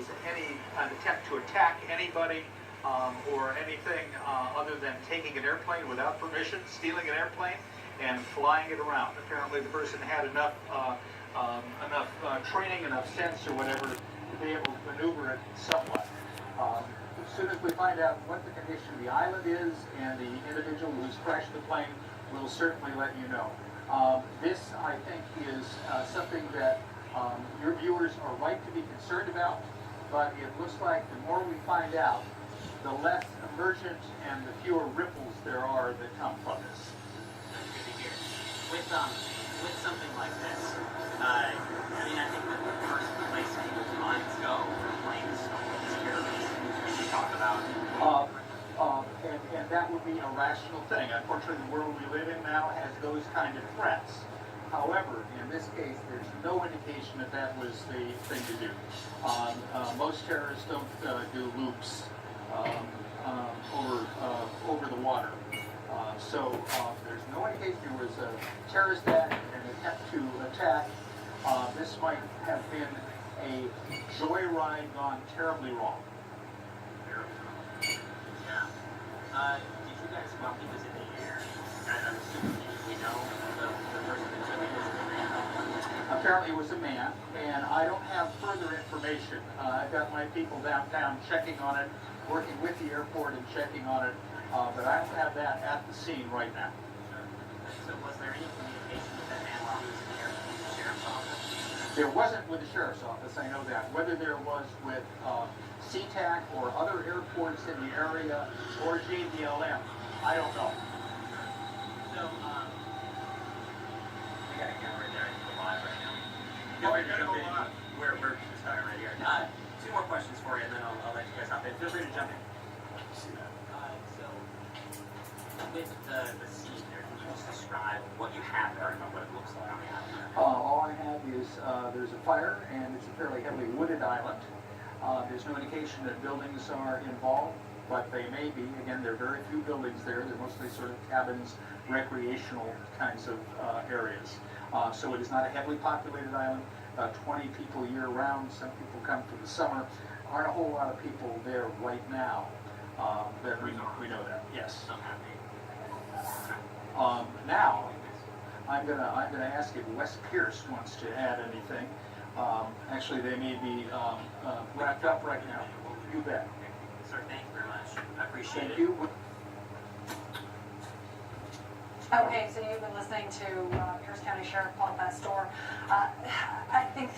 was any attempt to attack anybody or anything other than taking an airplane without permission, stealing an airplane, and flying it around. Apparently, the person had enough training, enough sense, or whatever, to be able to maneuver it somewhat. As soon as we find out what the condition of the island is and the individual who's crashed the plane, we'll certainly let you know. This, I think, is something that your viewers are right to be concerned about, but it looks like the more we find out, the less emergent and the fewer ripples there are that come from this. Good to hear. With something like this, I mean, I think that the first place people's minds go when planes is terrorists. You talk about. And that would be a rational thing. Unfortunately, the world we live in now has those kind of threats. However, in this case, there's no indication that that was the thing to do. Most terrorists don't do loops over the water. So there's no indication there was a terrorist act, an attempt to attack. This might have been a joyride gone terribly wrong. Yeah. Did you guys, while he was in the air, I'm assuming we know the person that took it was a man? Apparently it was a man, and I don't have further information. I've got my people downtown checking on it, working with the airport and checking on it, but I don't have that at the scene right now. So was there any communication with that man while he was in the air with the sheriff's office? There wasn't with the sheriff's office, I know that. Whether there was with SeaTac or other airports in the area or JBLM, I don't know. So, we got a camera right there. I think we're live right now. No, I gotta go on. We're just starting right here. Two more questions for you, and then I'll let you guys hop in. Feel free to jump in. So, with the scene there, can you just describe what you have there and what it looks like on the island? All I have is there's a fire, and it's a fairly heavily wooded island. There's no indication that buildings are involved, but they may be. Again, there are very few buildings there. They're mostly sort of cabins, recreational kinds of areas. So it is not a heavily populated island. 20 people year-round. Some people come for the summer. Aren't a whole lot of people there right now. That we know that. Yes. Now, I'm gonna ask if Wes Pierce wants to add anything. Actually, they may be wrapped up right now. You bet. Sir, thank you very much. I appreciate it. Thank you. Okay, so you've been listening to Pierce County Sheriff Paul Pastor. I think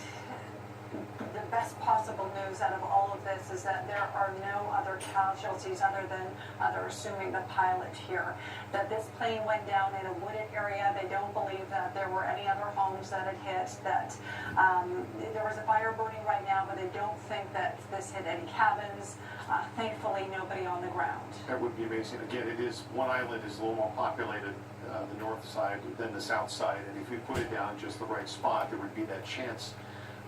the best possible news out of all of this is that there are no other casualties other than they're assuming the pilot here. That this plane went down in a wooded area. They don't believe that there were any other homes that it hit. That there was a fire burning right now, but they don't think that this hit any cabins. Thankfully, nobody on the ground. That would be amazing. Again, it is, one island is a little more populated, the north side than the south side, and if we put it down just the right spot, there would be that chance.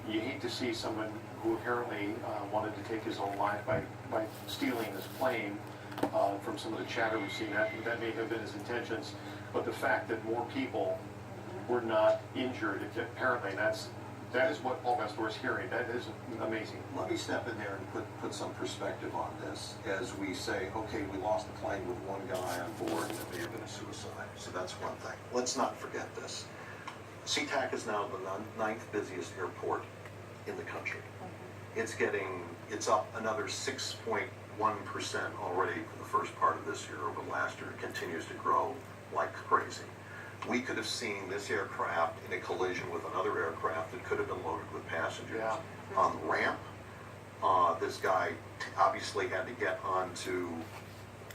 You hate to see someone who apparently wanted to take his own life by stealing this plane. From some of the chatter we've seen, that may have been his intentions, but the fact that more people were not injured, apparently that is what Paul Pastor is hearing. That is amazing. Let me step in there and put some perspective on this as we say, okay, we lost the plane with one guy on board and it may have been a suicide. So that's one thing. Let's not forget this. SeaTac is now the 9th busiest airport in the country. It's up another 6.1% already for the first part of this year over last year. It continues to grow like crazy. We could have seen this aircraft in a collision with another aircraft that could have been loaded with passengers. Yeah. On the ramp, this guy obviously had to get onto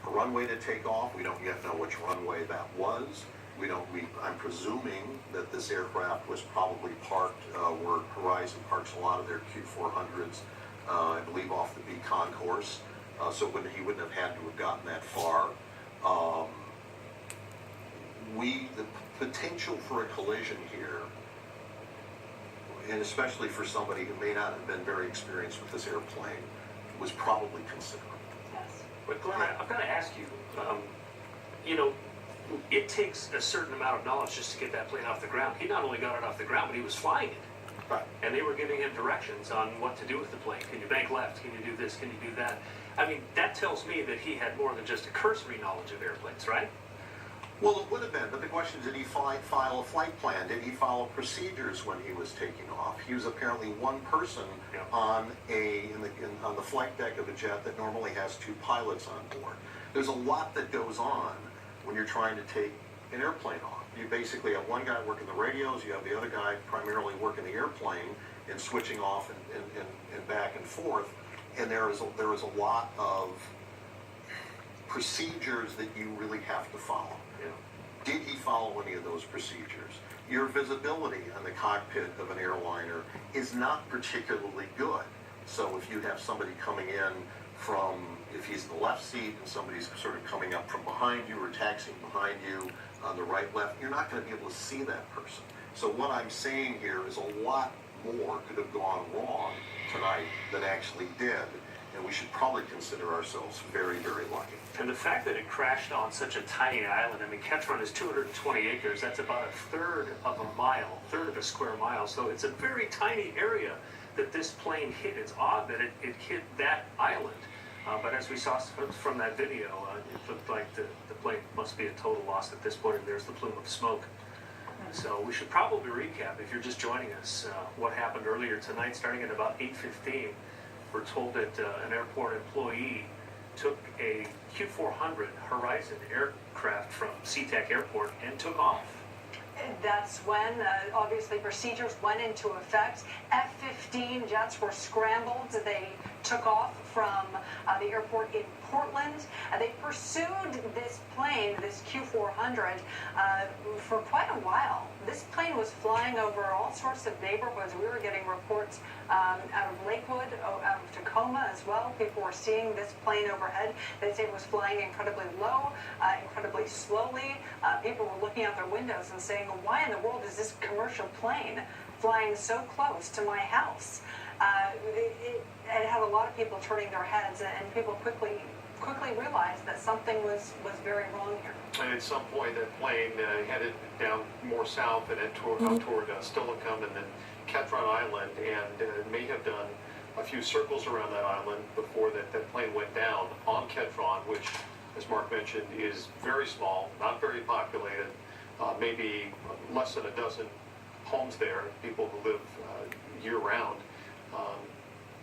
a runway to take off. We don't yet know which runway that was. I'm presuming that this aircraft was probably parked where Horizon parks a lot of their Q400s, I believe off the B concourse. So he wouldn't have had to have gotten that far. The potential for a collision here, and especially for somebody who may not have been very experienced with this airplane, was probably considerable. Yes. But Glenn, I've got to ask you, it takes a certain amount of knowledge just to get that plane off the ground. He not only got it off the ground, but he was flying it. Right. And they were giving him directions on what to do with the plane. Can you bank left? Can you do this? Can you do that? I mean, that tells me that he had more than just a cursory knowledge of airplanes, right? Well, it would have been, but the question is, did he file a flight plan? Did he follow procedures when he was taking off? He was apparently one person Yeah. on on the flight deck of a jet that normally has two pilots on board. There's a lot that goes on when you're trying to take an airplane off. You basically have one guy working the radios, you have the other guy primarily working the airplane and switching off and back and forth. And there is a lot of procedures that you really have to follow. Yeah. Did he follow any of those procedures? Your visibility on the cockpit of an airliner is not particularly good. So if you have somebody coming in if he's in the left seat and somebody's sort of coming up from behind you or taxiing behind you on the right, left, you're not going to be able to see that person. So what I'm saying here is a lot more could have gone wrong tonight than actually did. And we should probably consider ourselves very, very lucky. And the fact that it crashed on such a tiny island, I mean, Ketron is 220 acres. That's about a third of a square mile. So it's a very tiny area that this plane hit. It's odd that it hit that island. But as we saw from that video, it looked like the plane must be a total loss at this point, and there's the plume of smoke. So we should probably recap, if you're just joining us, what happened earlier tonight, starting at about 8:15. We're told that an airport employee took a Q400 Horizon aircraft from SeaTac Airport and took off. That's when, obviously, procedures went into effect. F-15 jets were scrambled. They took off from the airport in Portland. They pursued this plane, this Q400, for quite a while. This plane was flying over all sorts of neighborhoods. We were getting reports out of Lakewood, out of Tacoma as well. People were seeing this plane overhead. They say it was flying incredibly low, incredibly slowly. People were looking out their windows and saying, why in the world is this commercial plane flying so close to my house? It had a lot of people turning their heads, and people quickly realized that something was very wrong here. And at some point, that plane headed down more south and then toward Stillicum and then Ketron Island, and may have done a few circles around that island before that plane went down on Ketron, which, as Mark mentioned, is very small, not very populated, maybe less than a dozen homes there, people who live year-round.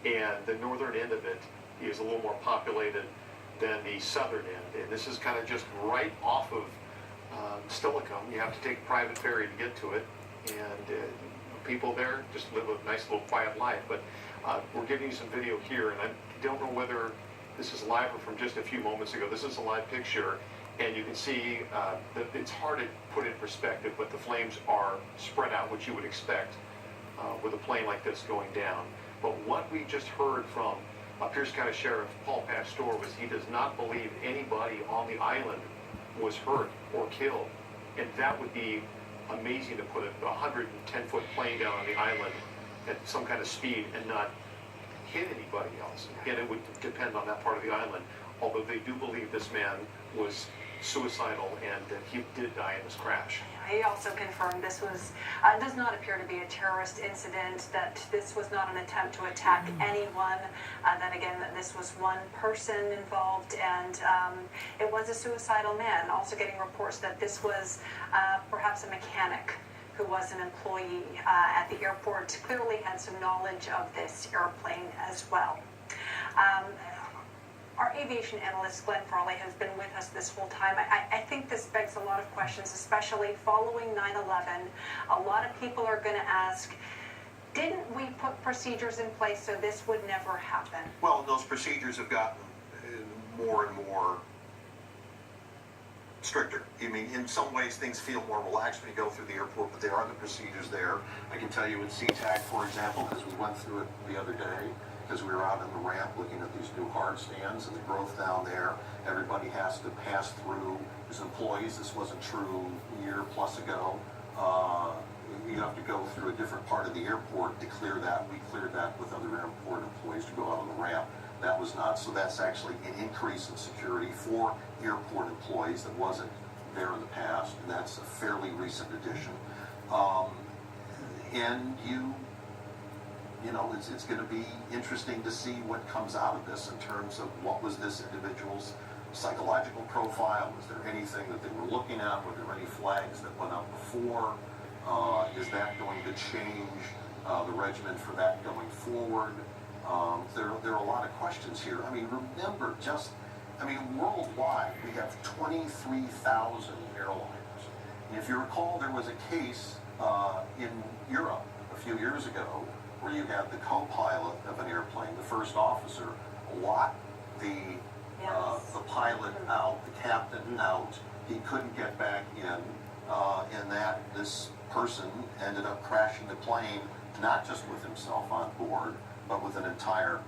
And the northern end of it is a little more populated than the southern end. And this is kind of just right off of Stillicum. You have to take a private ferry to get to it. And people there just live a nice little quiet life. But we're giving you some video here, and I don't know whether this is live or from just a few moments ago. This is a live picture, and you can see that it's hard to put in perspective, but the flames are spread out, which you would expect with a plane like this going down. But what we just heard from Pierce County Sheriff Paul Pastor was he does not believe anybody on the island was hurt or killed. And that would be amazing to put a 110-foot plane down on the island at some kind of speed and not hit anybody else. Again, it would depend on that part of the island, although they do believe this man was suicidal and that he did die in this crash. He also confirmed this does not appear to be a terrorist incident, that this was not an attempt to attack anyone, that again, that this was one person involved, and it was a suicidal man. Also getting reports that this was perhaps a mechanic who was an employee at the airport, clearly had some knowledge of this airplane as well. Our aviation analyst, Glenn Farley, has been with us this whole time. I think this begs a lot of questions, especially following 9/11. A lot of people are going to ask, didn't we put procedures in place so this would never happen? Well, those procedures have gotten more and more stricter. I mean, in some ways, things feel more relaxed when you go through the airport, but there are the procedures there. I can tell you in SeaTac, for example, because we went through it the other day, because we were out on the ramp looking at these new hard stands and the growth down there. Everybody has to pass through as employees. This wasn't true a year plus ago. You have to go through a different part of the airport to clear that. We cleared that with other airport employees to go out on the ramp. That was not. So that's actually an increase in security for airport employees that wasn't there in the past, and that's a fairly recent addition. And you you know, it's going to be interesting to see what comes out of this in terms of what was this individual's psychological profile. Was there anything that they were looking at? Were there any flags that went up before? Is that going to change the regimen for that going forward? There are a lot of questions here. I mean, remember worldwide, we have 23,000 airliners. And if you recall, there was a case in Europe a few years ago where you had the co-pilot of an airplane, the first officer, lock the pilot out, the captain out. He couldn't get back in, and that this person ended up crashing the plane, not just with himself on board, but with an entire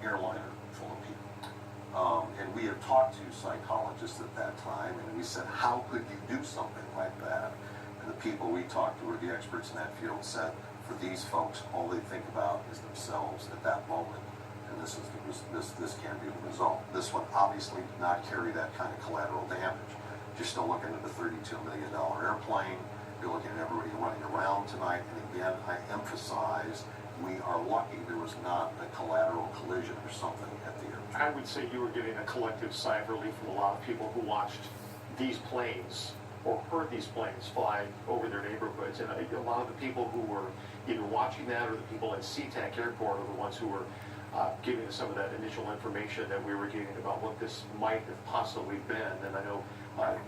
airliner full of people. And we had talked to psychologists at that time, and we said, how could you do something like that? And the people we talked to, were the experts in that field, said, for these folks, all they think about is themselves at that moment. And this can be the result. This one obviously did not carry that kind of collateral damage. You're still looking at the $32 million airplane. You're looking at everybody running around tonight. And again, I emphasize, we are lucky there was not a collateral collision or something at the airport. I would say you were getting a collective sigh of relief from a lot of people who watched these planes or heard these planes fly over their neighborhoods. And a lot of the people who were either watching that or the people at SeaTac Airport are the ones who were giving us some of that initial information that we were getting about what this might have possibly been. And I know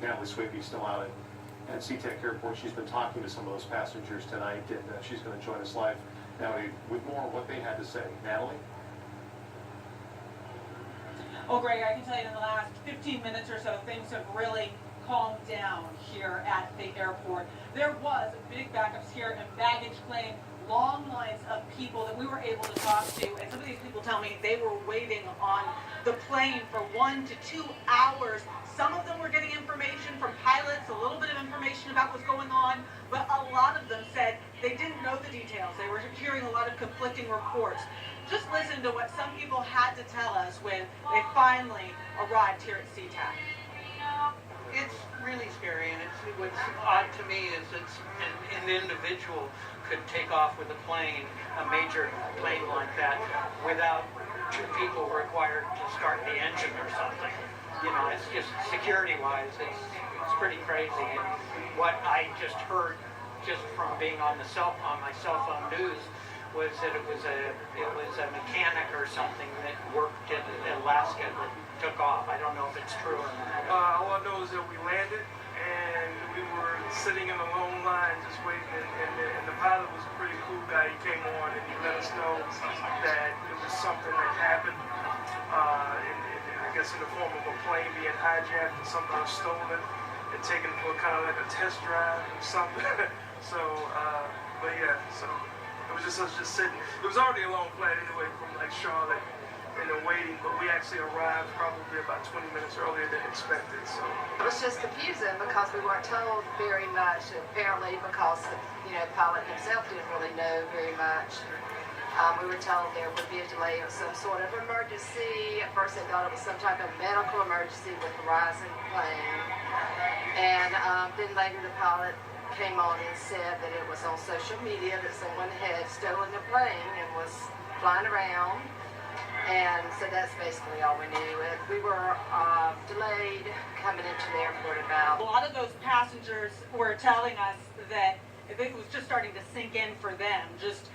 Natalie Swaby's still out at SeaTac Airport. She's been talking to some of those passengers tonight, and she's going to join us live now with more of what they had to say. Natalie? Oh, Greg, I can tell you in the last 15 minutes or so, things have really calmed down here at the airport. There was big backups here and baggage claim, long lines of people that we were able to talk to, and some of these people tell me they were waiting on the plane for 1 to 2 hours. Some of them were getting information from pilots, a little bit of information about what's going on, but a lot of them said they didn't know the details. They were hearing a lot of conflicting reports. Just listen to what some people had to tell us when they finally arrived here at SeaTac. It's really scary, and what's odd to me is it's an individual could take off with a plane, a major plane like that, without 2 people required to start the engine or something. You know, it's just security-wise, it's pretty crazy. And what I just heard, just from being on my cell phone news, was that it was a mechanic or something that worked in Alaska that took off. I don't know if it's true or not. All I know is that we landed and we were sitting in a long line just waiting, and the pilot was a pretty cool guy. He came on and he let us know that it was something that happened, I guess in the form of a plane being hijacked or something was stolen and taken for kind of like a test drive or something. So, but yeah, so it was just us just sitting. It was already a long flight anyway from like Charlotte, and then waiting, but we actually arrived probably about 20 minutes earlier than expected. So it was just confusing because we weren't told very much, apparently because the pilot himself didn't really know very much. We were told there would be a delay of some sort of emergency. At first they thought it was some type of medical emergency with the rising plane, and then later the pilot came on and said that it was on social media that someone had stolen the plane and was flying around. And so that's basically all we knew. We were delayed coming into the airport about. A lot of those passengers were telling us that it was just starting to sink in for them, just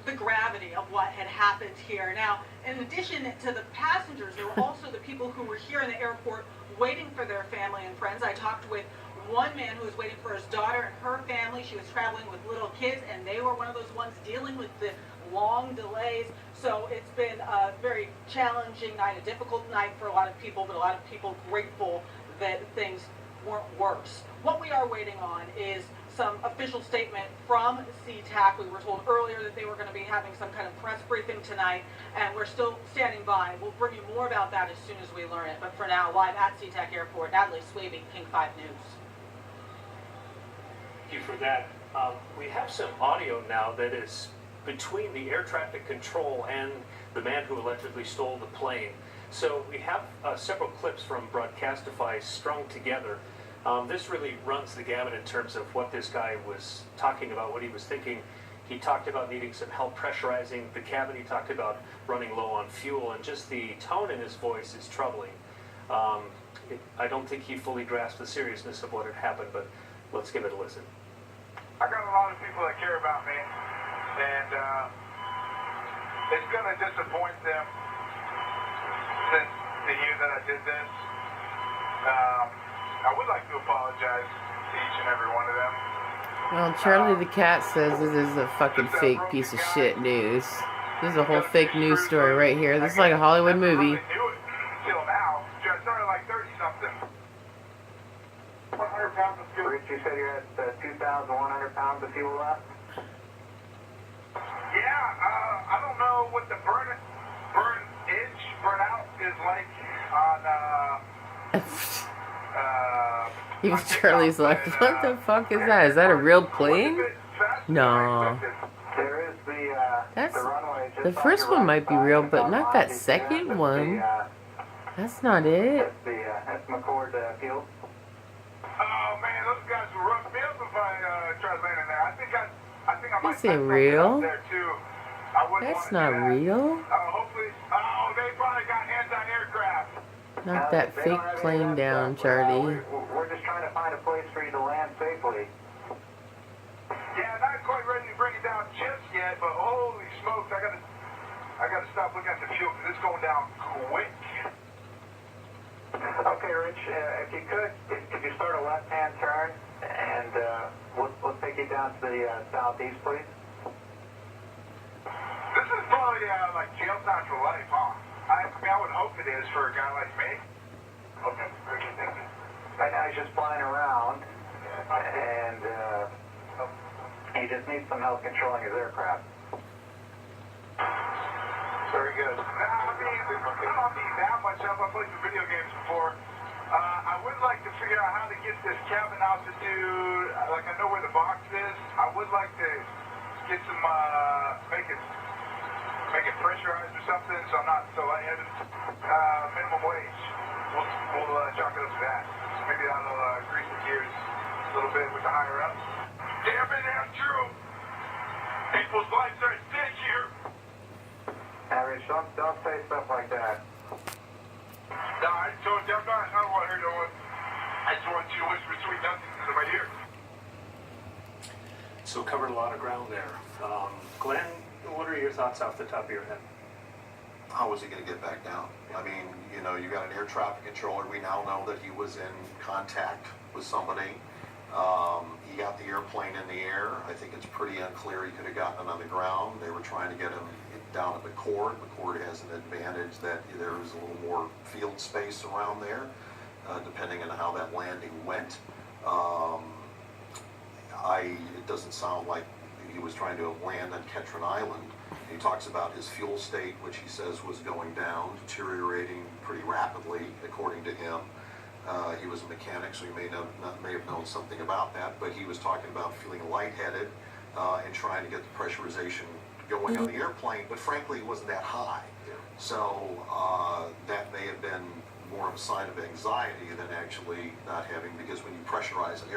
the gravity of what had happened here. Now, in addition to the passengers, there were also the people who were here in the airport waiting for their family and friends. I talked with one man who was waiting for his daughter and her family. She was traveling with little kids, and they were one of those ones dealing with the long delays. So it's been a very challenging night, a difficult night for a lot of people, but a lot of people grateful that things weren't worse. What we are waiting on is some official statement from SeaTac. We were told earlier that they were going to be having some kind of press briefing tonight, and we're still standing by. We'll bring you more about that as soon as we learn it. But for now, live at SeaTac Airport, Natalie Swaby, Pink 5 News. Thank you for that. We have some audio now that is between the air traffic control and the man who allegedly stole the plane. So we have several clips from Broadcastify strung together. This really runs the gamut in terms of what this guy was talking about, what he was thinking. He talked about needing some help pressurizing the cabin. He talked about running low on fuel, and just the tone in his voice is troubling. I don't think he fully grasped the seriousness of what had happened, but let's give it a listen. I got a lot of people that care about me, and it's going to disappoint them since the year that I did this. I would like to apologize to each and every one of them. Well, Charlie the Cat says this is a fucking fake piece of shit news. This is a whole fake news story right here. This is like a Hollywood movie. Until now, I started like 30-something. 100 pounds of fuel. Rich, you said you're at 2,100 pounds of fuel left? Yeah, I don't know what the burnout is like on, Even Charlie's like, what the fuck is that? Is that a real plane? No. There is That's the runway. the first one might be real, but not that second one. That's not it. That's McCord fuel. oh man, those guys will rough me up if I try landing there. I think I might Is it mess real? up there too. I wouldn't That's wanna not do that. real. Hopefully, they probably got anti-aircraft. Not that fake plane down, Charlie. We're just trying to find a place for you to land safely. Yeah, not quite ready to bring it down just yet, but holy smokes, I gotta stop looking at the fuel because it's going down quick. Okay, Rich, if you could, if you start a left-hand turn, and we'll take you down to the southeast, please. This is probably like jail time for life, huh? I mean, I would hope it is for a guy like me. Okay, very good, thank you. Right now he's just flying around, and he just needs some help controlling his aircraft. Very good. I mean, I don't need that much help. I played some video games before. I would like to figure out how to get this cabin altitude. Like, I know where the box is. I would like to get some, make it pressurized or something so I'm not so lightheaded. Minimum wage. We'll chalk it up to that. Maybe that'll grease the gears a little bit with the higher ups. Damn it, Andrew! People's lives are at stake here. Rich, don't say stuff like that. No, I told you, I don't want to hear no one. I just want you to whisper sweet nothings into my ear. So covered a lot of ground there. Glenn, what are your thoughts off the top of your head? How was he going to get back down? I mean, you know, you got an air traffic controller. We now know that he was in contact with somebody. He got the airplane in the air. I think it's pretty unclear he could have gotten it on the ground. They were trying to get him down at McCord. McCord has an advantage that there is a little more field space around there, depending on how that landing went. It doesn't sound like he was trying to land on Ketron Island. He talks about his fuel state, which he says was going down, deteriorating pretty rapidly, according to him. He was a mechanic, so he may have known something about that, but he was talking about feeling lightheaded and trying to get the pressurization going on the airplane, but frankly, it wasn't that high. So that may have been more of a sign of anxiety than actually not having, because when you pressurize an airplane,